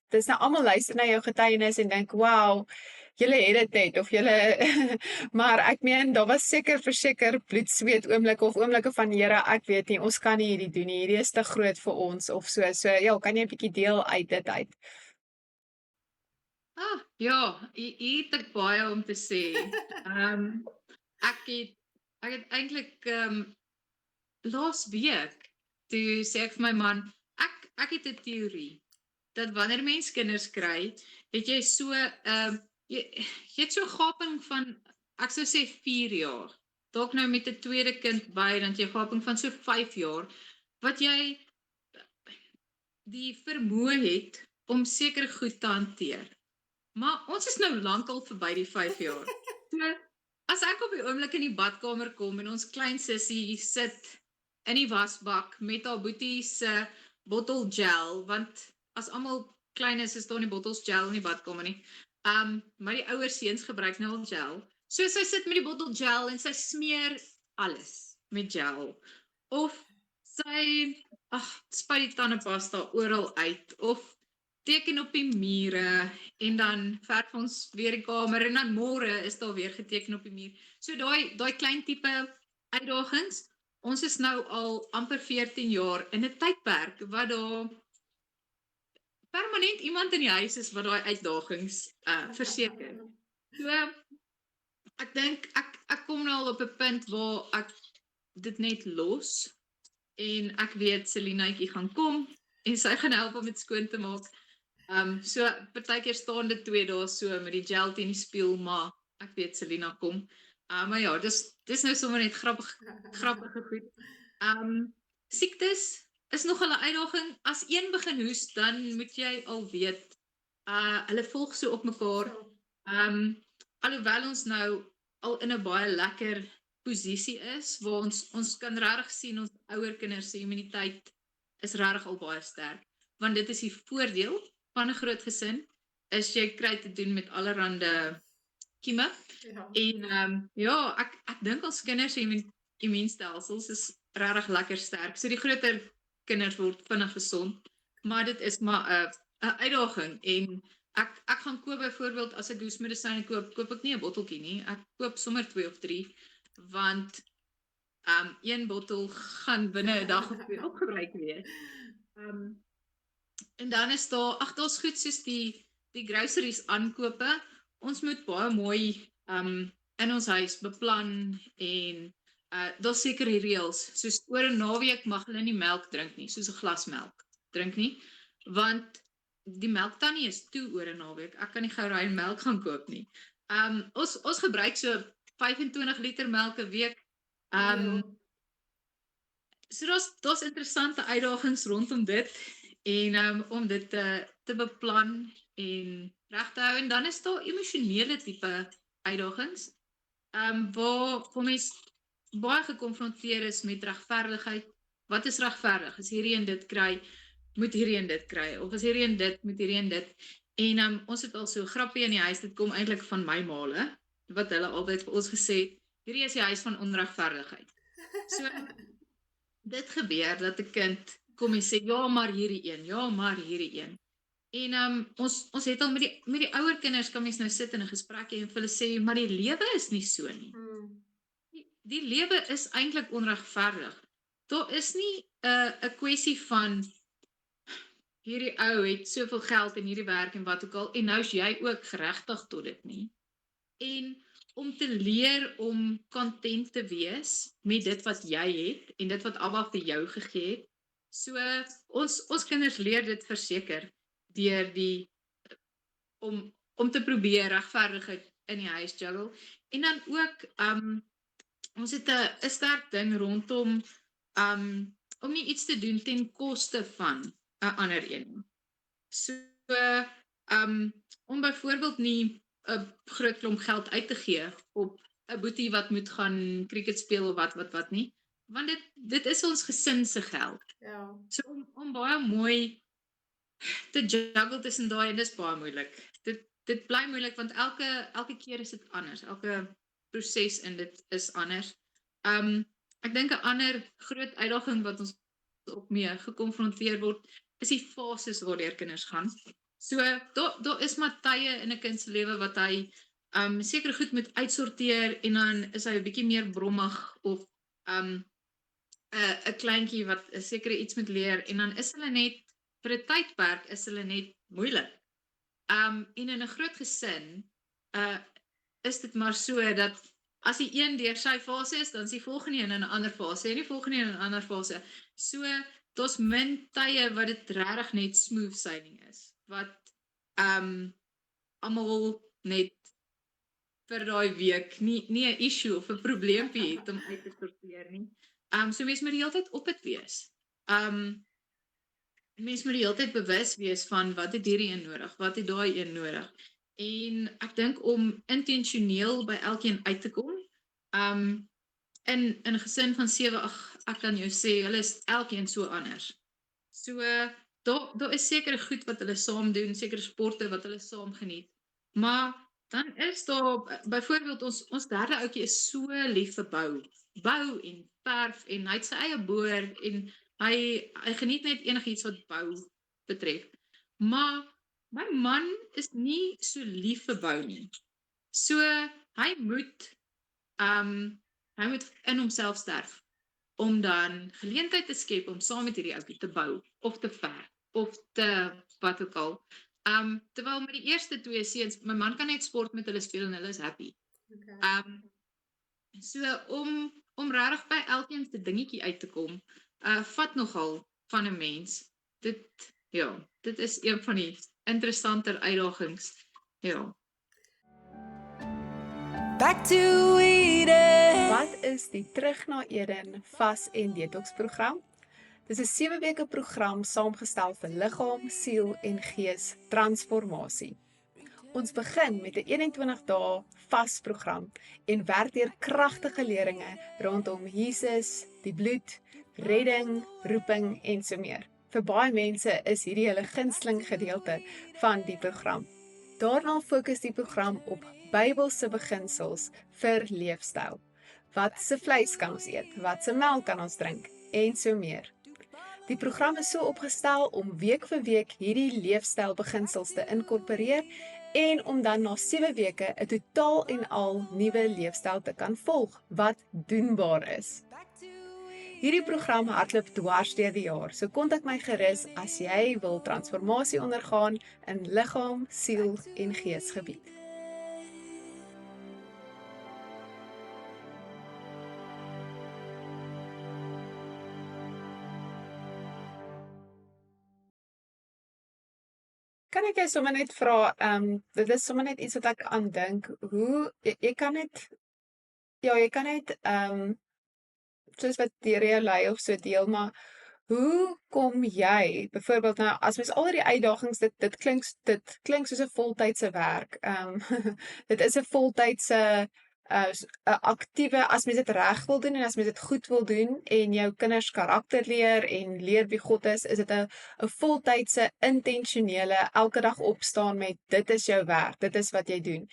C: dis nou almal luister na jou getuienis en dink, "Wow, julle het dit net of julle maar ek meen daar was verseker bloed, sweet oomblikke of oomblikke van Here, ek weet nie, ons kan nie hierdie doen nie. Hierdie is te groot vir ons of so. So ja, kan jy 'n bietjie deel uit dit uit?
B: Ja, hier het ek baie om te sê. Ek het eintlik laas week toe sê ek vir my man, ek het 'n teorie dat wanneer mens kinders kry, het jy so jy het so 'n gaping van ek sou sê 4 jaar. Dalk nou met 'n tweede kind by, dan het jy 'n gaping van so 5 jaar wat jy die vermoë het om sekere goed te hanteer. Maar ons is nou lankal verby die 5 jaar. So, as ek op die oomblik in die badkamer kom en ons klein sussie sit in die wasbak met haar boetie se bottel gel, want as almal klein is daar nie bottels gel in die badkamer nie. Maar die ouer seuns gebruik nou al gel. So sy sit met die bottel gel en sy smeer alles met gel. Of sy spuit die tandepasta oral uit of teken op die mure en dan verf ons weer die kamer en dan môre is daar weer geteken op die muur. So daai klein tipe uitdagings. Ons is nou al amper 14 jaar in 'n tydperk wat daar permanent iemand in die huis is wat daai uitdagings verseker. So ek dink ek kom nou al op 'n punt waar ek dit net los en ek weet Selinaatjie gaan kom en sy gaan help om dit skoon te maak. So partykeer staan dit 2 dae so met die gel teen die spieël, maar ek weet Selina kom. Maar ja, dis nou sommer net grappige goed. Siektes is nog 'n uitdaging. As een begin hoes, dan moet jy al weet, hulle volg so op mekaar. Alhoewel ons nou al in 'n baie lekker posisie is, waar ons kan regtig sien ons ouer kinders se immuniteit is regtig al baie sterk. Want dit is die voordeel van 'n groot gesin, is jy kry te doen met allerhande kieme.
C: Ja.
B: En ja, ek dink ons kinders se immuunstelsels is regtig lekker sterk. So die groter kinders word vinnig gesond, maar dit is maar 'n uitdaging en ek gaan koop byvoorbeeld as ek hoesmedisyne koop ek nie 'n botteltjie nie. Ek koop sommer 2 of 3 want 1 bottel gaan binne 'n dag of 2 opgebruik wees. En dan is daar's goed soos die groceries aankope. Ons moet baie mooi in ons huis beplan en daar's sekere reëls, soos oor 'n naweek mag hulle nie melk drink nie, soos 'n glas melk drink nie, want die melktannie is toe oor 'n naweek. Ek kan nie gou daai melk gaan koop nie. Ons gebruik so 25 liter melk 'n week. So daar's interessante uitdagings rondom dit en om dit te beplan en reg te hou en dan is daar emosionele tipe uitdagings waar mens baie gekonfronteer is met regverdigheid. Wat is regverdig? As hierdie en dit kry, moet hierdie en dit kry of as hierdie en dit, moet hierdie en dit. En ons het al so 'n grappie in die huis, dit kom eintlik van my maale, wat hulle altyd vir ons gesê het, hierdie is die huis van onregverdigheid. So dit gebeur dat 'n kind kom en sê ja, maar hierdie een, ja, maar hierdie een. En ons het al met die ouer kinders kan mens nou sit in 'n gesprek en vir hulle sê, maar die lewe is nie so nie. Die lewe is eintlik onregverdig. Daar is nie 'n kwessie van hierdie ou het soveel geld en hierdie werk en wat ook al en nou is jy ook geregtig tot dit nie. En om te leer om content te wees met dit wat jy het en dit wat Abba vir jou gegee het. So ons kinders leer dit verseker deur om te probeer regverdigheid in die huis juggle. En dan ook ons het 'n sterk ding rondom om nie iets te doen ten koste van 'n ander een. So om byvoorbeeld nie 'n groot klomp geld uit te gee op 'n boetie wat moet gaan cricket speel of wat nie, want dit is ons gesin se geld.
C: Ja.
B: So om baie mooi te juggle tussen daai en dis baie moeilik. Dit bly moeilik want elke keer is dit anders. Elke proses in dit is anders. Ek dink 'n ander groot uitdaging wat ons ook mee gekonfronteer word, is die fases waardeur kinders gaan. So daar is maar tye in 'n kind se lewe wat hy seker goed moet uitsorteer en dan is hy 'n bietjie meer brommig of 'n kleintjie wat 'n sekere iets moet leer en dan is hulle net vir 'n tydperk is hulle net moeilik. En in 'n groot gesin is dit maar so dat as die een deur sy fase is, dan is die volgende een in 'n ander fase en die volgende een in 'n ander fase. So daar's min tye wat dit regtig net smooth sailing is. Wat almal net vir daai week nie 'n issue of 'n probleempie het om uit te sorteer nie. So mens moet die hele tyd op dit wees. Mens moet die hele tyd bewus wees van wat het hierdie een nodig, wat het daai een nodig. En ek dink om intentioneel by elkeen uit te kom. In 'n gesin van 7, ek kan jou sê, hulle is elkeen so anders. So daar is sekere goed wat hulle saam doen, sekere sporte wat hulle saam geniet. Maar dan is daar byvoorbeeld ons derde ouetjie is so lief vir bou en verf en hy het sy eie boer en hy geniet net enigiets wat bou betref. Maar my man is nie so lief vir bou nie. So hy moet in homself sterf om dan geleentheid te skep om saam met hierdie ouetjie te bou of te verf of te wat ook al. Terwyl met die eerste 2 seuns, my man kan net sport met hulle speel en hulle is happy.
C: Okay.
B: So om regtig by elkeen se dingetjie uit te kom, vat nogal van 'n mens. Dit is een van die interessanter uitdagings. Ja.
A: Back to Eden.
C: Wat is die Terug na Eden vas en detox program? Dis 'n 7 weke program saamgestel vir liggaam, siel en gees transformasie. Ons begin met 'n 21 dae vas program en werk deur kragtige leringe rondom Jesus, die bloed, redding, roeping en so meer. Vir baie mense is hierdie hulle gunsteling gedeelte van die program. Daarna fokus die program op Bybelse beginsels vir leefstyl. Wat se vleis kan ons eet, wat se melk kan ons drink en so meer. Die program is so opgestel om week vir week hierdie leefstylbeginsels te inkorporeer en om dan na 7 weke 'n totaal en al nuwe leefstyl te kan volg wat doenbaar is. Hierdie program hardloop dwars deur die jaar, so kontak my gerus as jy wil transformasie ondergaan in liggaam, siel en geesgebied. Kan ek jou sommer net vra, dit is sommer net iets wat ek aan dink, hoe, jy kan net, jy kan net, soos wat deur jou lei of so deel, maar hoe kom jy, byvoorbeeld nou, as mens al die uitdagings, dit klink soos 'n voltydse werk, dit is 'n voltydse, 'n aktiewe, as mens dit reg wil doen en as mens dit goed wil doen en jou kinders karakter leer en leer wie God is dit 'n voltydse, intentionele, elke dag opstaan met dit is jou werk, dit is wat jy doen.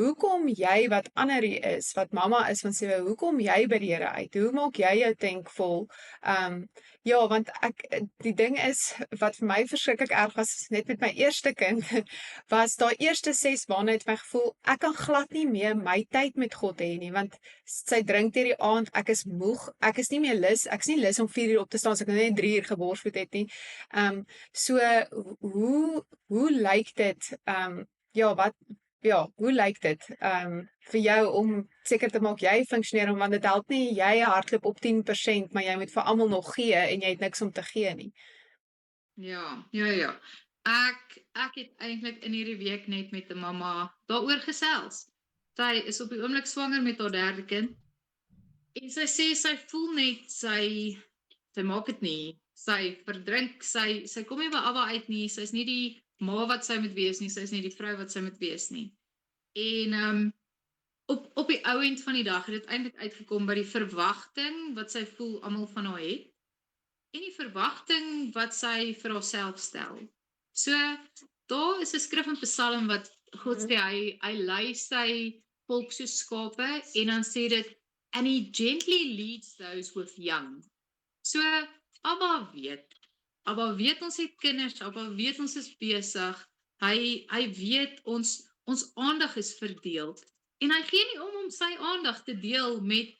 C: Hoekom jy wat ander is, wat mamma is van 7, hoekom jy by die Here uit? Hoe maak jy jou tank vol? Ja, want die ding is, wat vir my verskriklik erg was, net met my eerste kind, was daai eerste 6 maande het my gevoel, ek kan glad nie meer my tyd met God hê nie, want sy drink deur die aand, ek is moeg, ek is nie meer lus, ek is nie lus om 4 uur op te staan, as ek nou net 3 uur geborsvoed het nie. So, hoe lyk dit, hoe lyk dit vir jou om seker te maak jy funksioneer, want dit help nie jy hardloop op 10%, maar jy moet vir almal nog gee en jy het niks om te gee nie.
B: Ja. Ek het eintlik in hierdie week net met 'n mamma daaroor gesels. Sy is op die oomblik swanger met haar 3de kind. En sy sê sy voel net sy maak dit nie. Sy verdrink, sy kom nie by Abba uit nie. Sy's nie die ma wat sy moet wees nie, sy's nie die vrou wat sy moet wees nie. En op die ou end van die dag het dit eintlik uitgekom by die verwagting wat sy voel almal van haar het en die verwagting wat sy vir haarself stel. So, daar is 'n skrif in Psalm wat God sê hy lei sy volk soos skape en dan sê dit and he gently leads those with young. So, Abba weet ons het kinders, Abba weet ons is besig, hy weet ons aandag is verdeel, en hy gee nie om sy aandag te deel met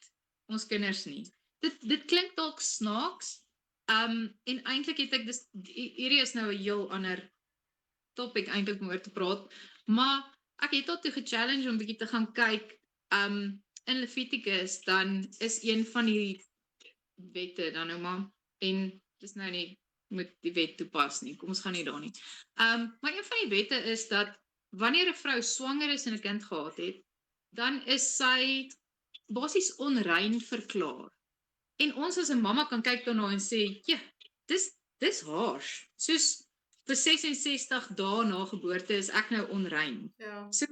B: ons kinders nie. Dit klink dalk snaaks, en eintlik het ek hierdie is nou 'n heel ander topic eintlik om oor te praat, maar ek het tot toe gechallenge om bietjie te gaan kyk, in Levitikus, dan is een van die wette dan nou maar, en dis nou nie moet die wet toepas nie, kom ons gaan nie daar nie. Maar een van die wette is dat wanneer 'n vrou swanger is en 'n kind gehad het, dan is sy basies onrein verklaar. En ons as 'n mamma kan kyk daarna en sê, ja, dis harsh. Soos vir 66 dae na geboorte is ek nou onrein.
C: Ja.
B: So,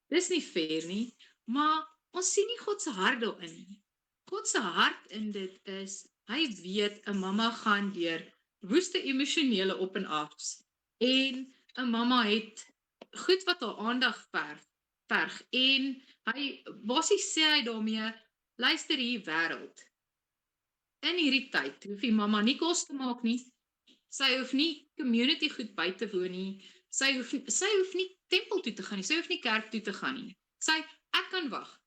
B: dis nie fair nie, maar ons sien nie God se hart daarin nie. God se hart in dit is, hy weet 'n mamma gaan deur woeste emosionele op en afs. En 'n mamma het goed wat haar aandag verg. En hy basies sê hy daarmee, luister hier wêreld. In hierdie tyd hoef die mamma nie kos te maak nie. Sy hoef nie community goed by te woon nie. Sy hoef nie tempel toe te gaan nie. Sy hoef nie kerk toe te gaan nie. Ek kan wag.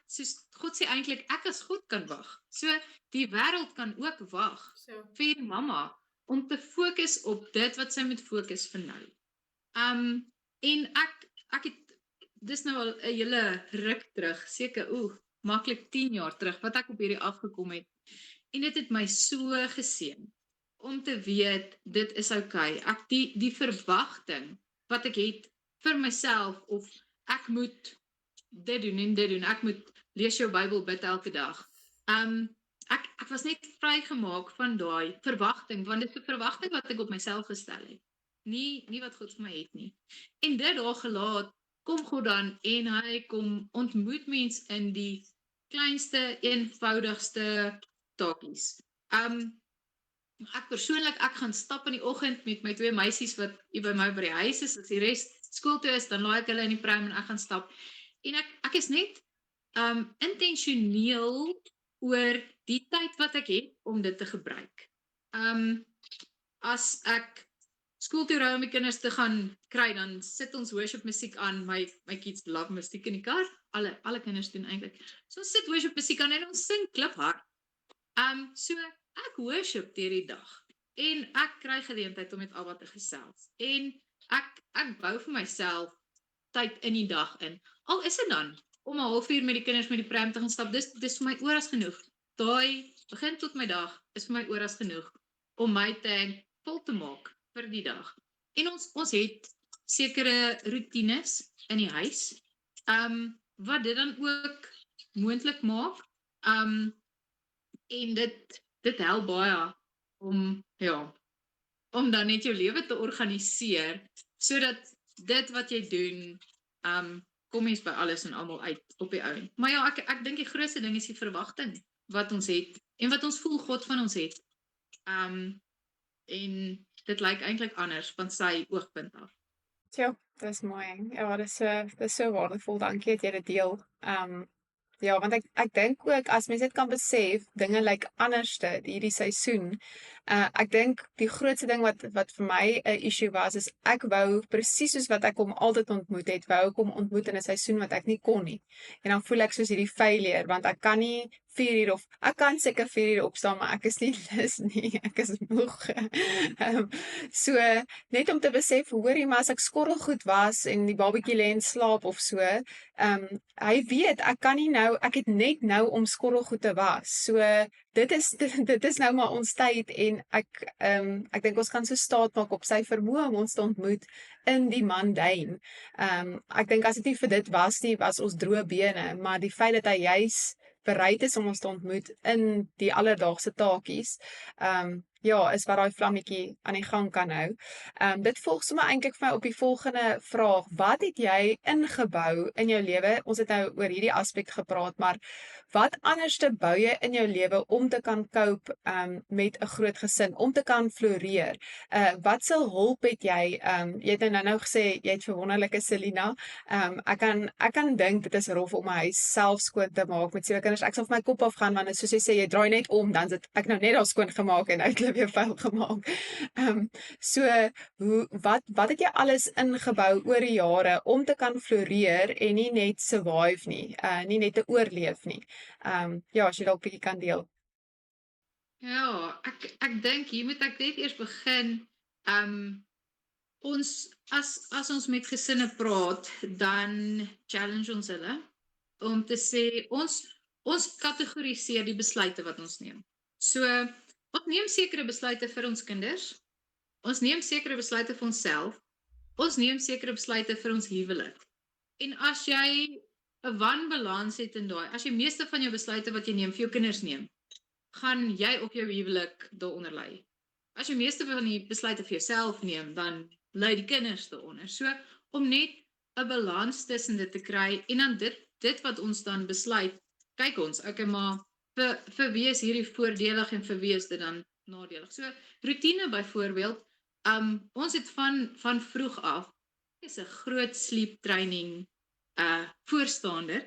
B: Soos God sê eintlik, ek as God kan wag. So, die wêreld kan ook wag vir die mamma, om te fokus op dit wat sy moet fokus vir nou. En ek het, dis nou al 'n hele ruk terug, seker, maklik 10 jaar terug, wat ek op hierdie afgekom het. En dit het my so geseën, om te weet, dit is okay. Die verwagting, wat ek het vir myself, of ek moet dit doen en dit doen, ek moet lees jou Bybel, bid elke dag. Ek was net vrygemaak van daai verwagting, want dit is 'n verwagting wat ek op myself gestel het. Nie wat God vir my het nie. En dit daar gelaat, kom God dan, en hy kom ontmoet mens in die kleinste, eenvoudigste taakies. Ek persoonlik, ek gaan stap in die oggend met my 2 meisies wat hier by my by die huis is, as die res skool toe is, dan laai ek hulle in die pram en ek gaan stap. En ek is net intentioneel oor die tyd wat ek het om dit te gebruik. As ek skool toe ry om die kinders te gaan kry, dan sit ons worship musiek aan. My kids love musiek in die kar. Alle kinders doen eintlik. So ons sit worship musiek aan en ons sing kliphard. So ek worship deur die dag en ek kry geleentheid om met Abba te gesels. En ek bou vir myself tyd in die dag in. Al is dit dan om 'n halfuur met die kinders met die pram te gaan stap, dis vir my oor as genoeg. Daai begin tot my dag is vir my oor as genoeg om my tank vol te maak vir die dag. En ons het sekere rotines in die huis, wat dit dan ook moontlik maak. En dit help baie om dan net jou lewe te organiseer sodat dit wat jy doen, kom mens by alles en almal uit op die ou. Maar ja, ek dink die grootste ding is die verwagting wat ons het en wat ons voel God van ons het. En dit lyk eintlik anders van sy oogpunt af.
C: Ja, dis mooi. Ja, dis so waardevol. Dankie dat jy dit deel. Ja, want ek dink ook as mens dit kan besef, dinge lyk anderste hierdie seisoen. Ek dink die grootste ding wat vir my 'n issue was, is ek wou presies soos wat ek hom altyd ontmoet het, wou ek hom ontmoet in 'n seisoen wat ek nie kon nie. En dan voel ek soos hierdie failure, want ek kan nie 4 uur of ek kan seker 4 uur opstaan, maar ek is nie lus nie. Ek is moeg. So net om te besef, hoorie, maar as ek skorrelgoed was en die babatjie lê en slaap of so, hy weet ek kan nie nou, ek het net nou om skorrelgoed te was. So dit is nou maar ons tyd en ek dink ons kan so staat maak op sy vermoë om ons te ontmoet in die mundane. Ek dink as dit nie vir dit was nie, was ons droë bene, maar die feit dat hy juis bereid is om ons te ontmoet in die alledaagse taakies, ja, is wat daai vlammetjie aan die gang kan hou. Dit volg sommer eintlik vir my op die volgende vraag: wat het jy ingebou in jou lewe? Ons het nou oor hierdie aspek gepraat, maar wat anderste bou jy in jou lewe om te kan cope met 'n groot gesin, om te kan floreer? Wat se hulp het jy? Jy het nou gesê jy het verwonderlike Selina. Ek kan dink dit is rof om my huis self skoon te maak met 7 kinders. Ek sal vir my kop afgaan want soos jy sê, jy draai net om, dan sit ek nou net daar skoon gemaak en uitklip weer vuil gemaak. So wat het jy alles ingebou oor die jare om te kan floreer en nie net survive nie, nie net te oorleef nie? Ja, as jy dalk 'n bietjie kan deel.
B: Ja, ek dink hier moet ek net eers begin. As ons met gesinne praat, dan challenge ons hulle om te sê ons kategoriseer die besluite wat ons neem. So ons neem sekere besluite vir ons kinders, ons neem sekere besluite vir onsself, ons neem sekere besluite vir ons huwelik. En as jy 'n wanbalans het in daai, as jy meeste van jou besluite wat jy neem vir jou kinders neem, gaan jy op jou huwelik daaronder lê. As jy meeste van die besluite vir jouself neem, dan lê die kinders daaronder. So om net 'n balans tussen dit te kry en dan dit wat ons dan besluit, kyk ons, okay, maar vir wie is hierdie voordelig en vir wie is dit dan nadelig? So roetine byvoorbeeld, ons het van vroeg af, is 'n groot sleep training voorstander,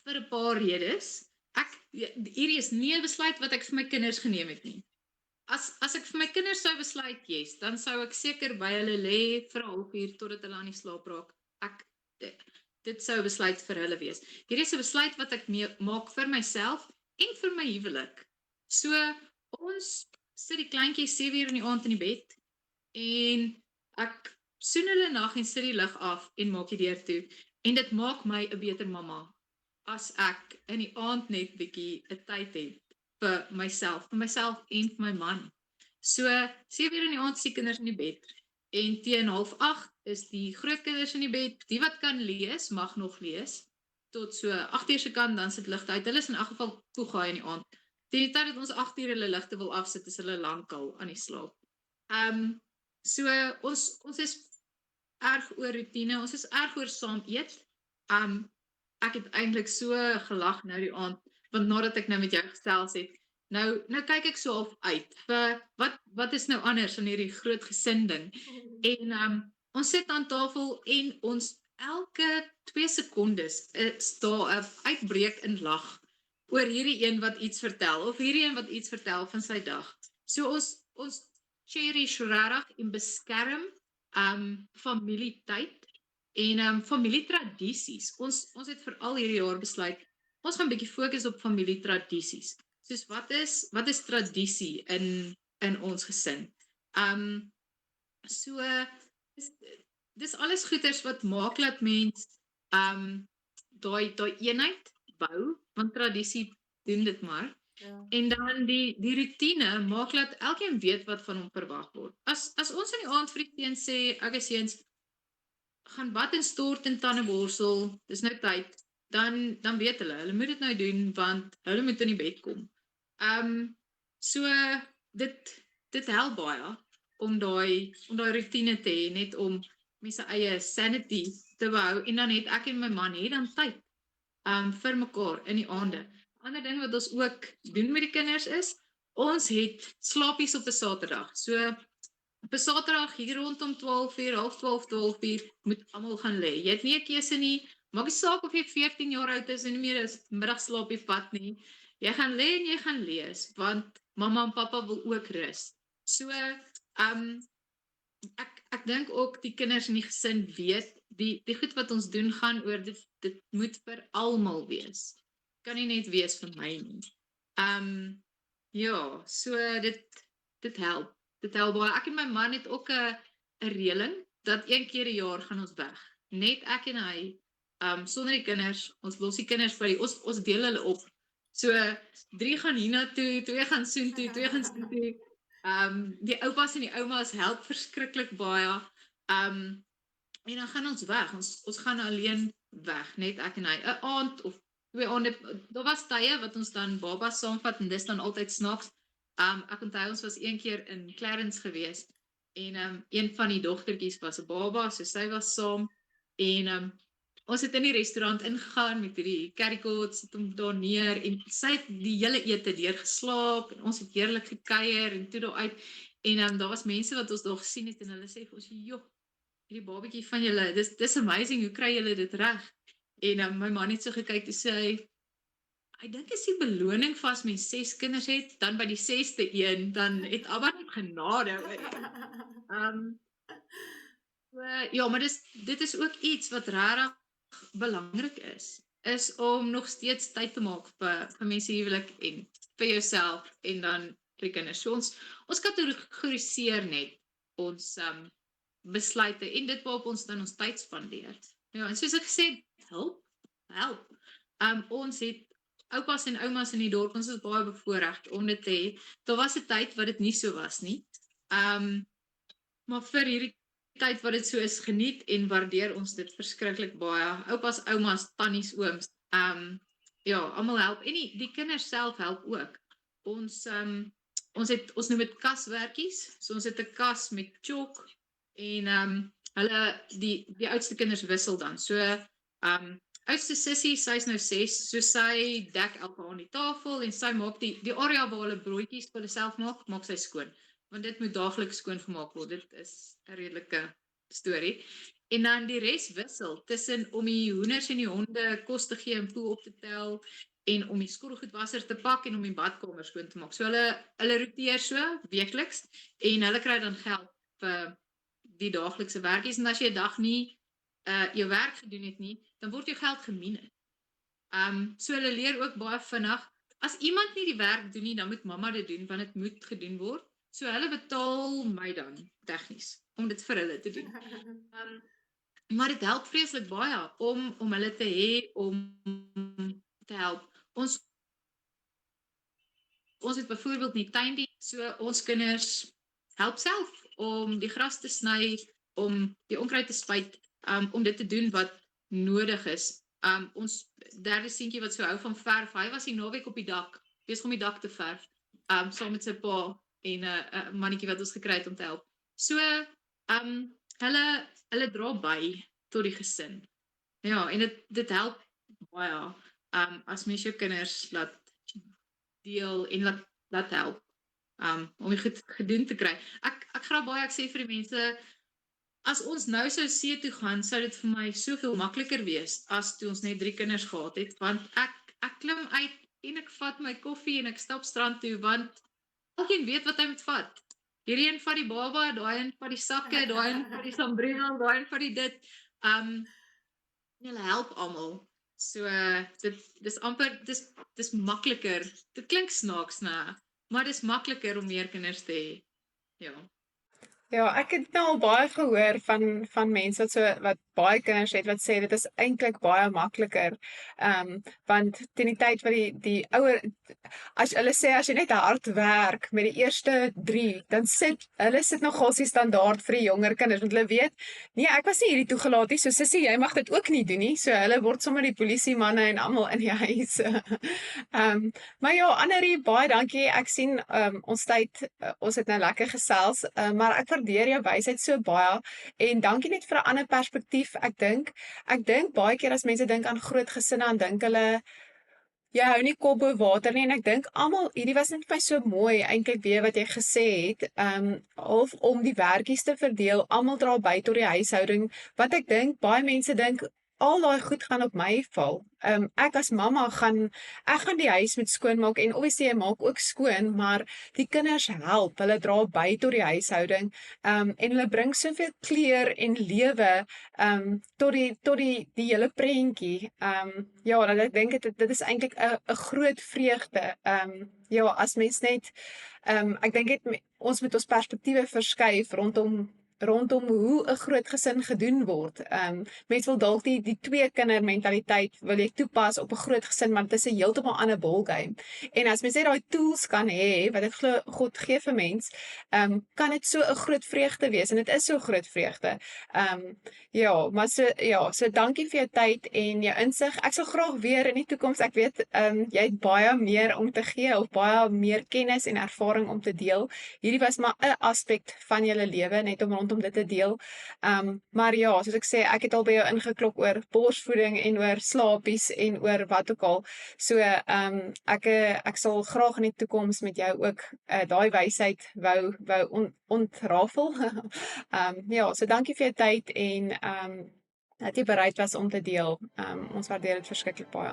B: vir 'n paar redes. Hierdie is nie 'n besluit wat ek vir my kinders geneem het nie. As ek vir my kinders sou besluit, yes, dan sou ek seker by hulle lê vir 'n halfuur totdat hulle aan die slaap raak. Dit sou 'n besluit vir hulle wees. Hierdie is 'n besluit wat ek maak vir myself en vir my huwelik. So ons sit die kleintjies 7 uur in die aand in die bed en ek soen hulle nag en sit die lig af en maak die deur toe. En dit maak my 'n beter mamma as ek in die aand net bietjie 'n tyd het vir myself en vir my man. So 7 uur in die aand is die kinders in die bed en teen 7:30 is die grootkinders in die bed. Die wat kan lees, mag nog lees tot so 8 uur se kant, dan sit ligte uit. Hulle is in elk geval toegaai in die aand. Teen die tyd dat ons 8 uur hulle ligte wil afsit, is hulle lankal aan die slaap. So ons is erg oor roetine, ons is erg oor saam eet. Ek het eintlik so gelag nou die aand, want nadat ek nou met jou gesels het, nou kyk ek so of uit vir wat is nou anders aan hierdie groot gesin ding. En ons sit aan tafel en ons elke 2 sekondes is daar 'n uitbreek in lag oor hierdie een wat iets vertel of hierdie een wat iets vertel van sy dag. So ons cherish regtig en beskerm familietyd en familietradisies. Ons het vir al hierdie jaar besluit, ons gaan bietjie fokus op familietradisies. soos wat is tradisie in ons gesin? So dis dis alles goeders wat maak dat mens daai eenheid bou, want tradisie doen dit maar.
C: Ja.
B: En dan die rotine maak dat elkeen weet wat van hom verwag word. As ons in die aand vir die seuns sê, okay seuns, gaan bad en stort en tandeborsel, dis nou tyd, dan weet hulle moet dit nou doen want hulle moet in die bed kom. So dit help baie om daai rotine te hê, net om mense eie sanity te behou, en dan het ek en my man dan tyd vir mekaar in die aande. Ander ding wat ons ook doen met die kinders is, ons het slaapies op 'n Saterdag. So op 'n Saterdag hier rondom 12:00, 11:30, 12:00 moet almal gaan lê. Jy het nie 'n keuse nie. Maak nie saak of jy 14 jaar oud is en nie meer 'n middagslaapie vat nie. Jy gaan lê en jy gaan lees, want mamma en pappa wil ook rus. So ek dink ook die kinders in die gesin weet die goed wat ons doen gaan oor dit moet vir almal wees. Kan nie net wees vir my nie. Ja, so dit help. Dit help baie. Ek en my man het ook 'n reëling dat een keer 'n jaar gaan ons weg. Net ek en hy, sonder die kinders. Ons los die kinders vir ons deel hulle op. So 3 gaan hiernatoe, 2 gaan soontoe, 2 gaan soontoe. Die oupas en die oumas help verskriklik baie. En dan gaan ons weg. Ons gaan alleen weg, net ek en hy. 'n Aand of 2 aande. Daar was tye wat ons dan babas saamvat en dis dan altyd snaaks. Ek onthou ons was een keer in Clarence gewees en een van die dogtertjies was 'n baba, so sy was saam en ons het in die restaurant ingegaan met hierdie currycots, het hom daar neer en sy het die hele ete deur geslaap en ons het heerlik gekuier en toe daar uit en daar was mense wat ons daar gesien het en hulle sê vir ons, "Joh, hierdie babatjie van julle, dis amazing, hoe kry julle dit reg?" En my man het so gekyk en sê hy, "Ek dink is die beloning vir as mens 6 kinders het, dan by die 6ste een, dan het Abba net genade oor jou." Ja, maar dit is ook iets wat regtig belangrik is om nog steeds tyd te maak vir mense huwelik en vir jouself en dan vir die kinders. So ons kategoriseer net ons besluite en dit waarop ons dan ons tyd spandeer. Ja, en soos ek gesê, help. Ons het oupas en oumas in die dorp, ons is baie bevoorreg om dit te hê. Daar was 'n tyd wat dit nie so was nie. Maar vir hierdie tyd wat dit so is, geniet en waardeer ons dit verskriklik baie. Oupas, oumas, tannies, ooms. Ja, almal help en die kinders self help ook. Ons noem dit kaswerkies. So ons het 'n kas met chalk en hulle die oudste kinders wissel dan. So oudste sussie, sy's nou 6, so sy dek elke aan die tafel en sy maak die area waar hulle broodjies vir hulle self maak sy skoon. Want dit moet daagliks skoon gemaak word. Dit is 'n redelike storie. En dan die res wissel tussen om die hoenders en die honde kos te gee en poe op te tel en om die skottelgoedwasser te pak en om die badkamer skoon te maak. So hulle roteer so weekliks en hulle kry dan geld vir die daaglikse werkies en as jy 'n dag nie jou werk gedoen het nie, dan word jou geld gemeen. So hulle leer ook baie vinnig. As iemand nie die werk doen nie, dan moet mamma dit doen want dit moet gedoen word. So hulle betaal my dan tegnies om dit vir hulle te doen. Maar dit help vreeslik baie om hulle te hê om te help. Ons het byvoorbeeld nie tuindiens, so ons kinders help self om die gras te sny, om die onkruid te spuit, om dit te doen wat nodig is. Ons derde seentjie wat so hou van verf, hy was die naweek op die dak, besig om die dak te verf, saam met sy pa en 'n mannetjie wat ons gekry het om te help. So, hulle dra by tot die gesin. Ja, en dit help baie, as mens jou kinders laat deel en laat help, om die goed gedoen te kry. Ek graag baie, ek sê vir die mense, as ons nou sou see toe gaan, sou dit vir my soveel makliker wees, as toe ons net 3 kinders gehad het, want ek klim uit en ek vat my koffie en ek stap strand toe, want elkeen weet wat hy moet vat. Hierdie een vat die baba, daai een vat die sakke, daai een vat die sambreel, daai een vat die dit. Hulle help almal. So dis amper dis makliker. Dit klink snaaks, né? Maar dis makliker om meer kinders te hê. Ja.
C: Ja, ek het nou al baie gehoor van mense wat baie kinders het wat sê dit is eintlik baie makliker. Want teen die tyd wat die ouer as hulle sê as jy net hard werk met die eerste 3, dan hulle sit nogal die standaard vir die jonger kinders want hulle weet, nee, ek was nie hierdie toegelaat nie, so sussie, jy mag dit ook nie doen nie. So hulle word sommer die polisie manne en almal in die huis. Maar ja, Annerie, baie dankie. Ek sien ons tyd, ons het nou lekker gesels, maar ek waardeer jou wysheid so baie en dankie net vir 'n ander perspektief. Ek dink baie keer as mense dink aan groot gesinne, dan dink hulle jy hou nie kop bo water nie en ek dink almal hierdie was net vir my so mooi eintlik weer wat jy gesê het, of om die werkies te verdeel, almal dra by tot die huishouding, wat ek dink baie mense dink al daai goed gaan op my val. Ek as mamma gaan die huis moet skoonmaak en obviously jy maak ook skoon, maar die kinders help, hulle dra by tot die huishouding, en hulle bring soveel kleur en lewe tot die hele prentjie. Ja, dat ek dink dit is eintlik 'n groot vreugde. Ja, as mens net ek dink ons moet ons perspektiewe verskuif rondom hoe 'n groot gesin gedoen word. Mense wil dalk die twee kinder mentaliteit wil jy toepas op 'n groot gesin, maar dit is 'n heeltemal ander ballgame. En as mens net daai tools kan hê wat ek glo God gee vir mens, kan dit so 'n groot vreugde wees en dit is so groot vreugde. Ja, maar so dankie vir jou tyd en jou insig. Ek sal graag weer in die toekoms, ek weet jy het baie meer om te gee of baie meer kennis en ervaring om te deel. Hierdie was maar 'n aspek van julle lewe net om rondom dit te deel. Maar ja, soos ek sê, ek het al by jou ingeklop oor borsvoeding en oor slaapies en oor wat ook al. So ek sal graag in die toekoms met jou ook daai wysheid wou ontrafel. Ja, so dankie vir jou tyd en dat jy bereid was om te deel. Ons waardeer dit verskriklik baie.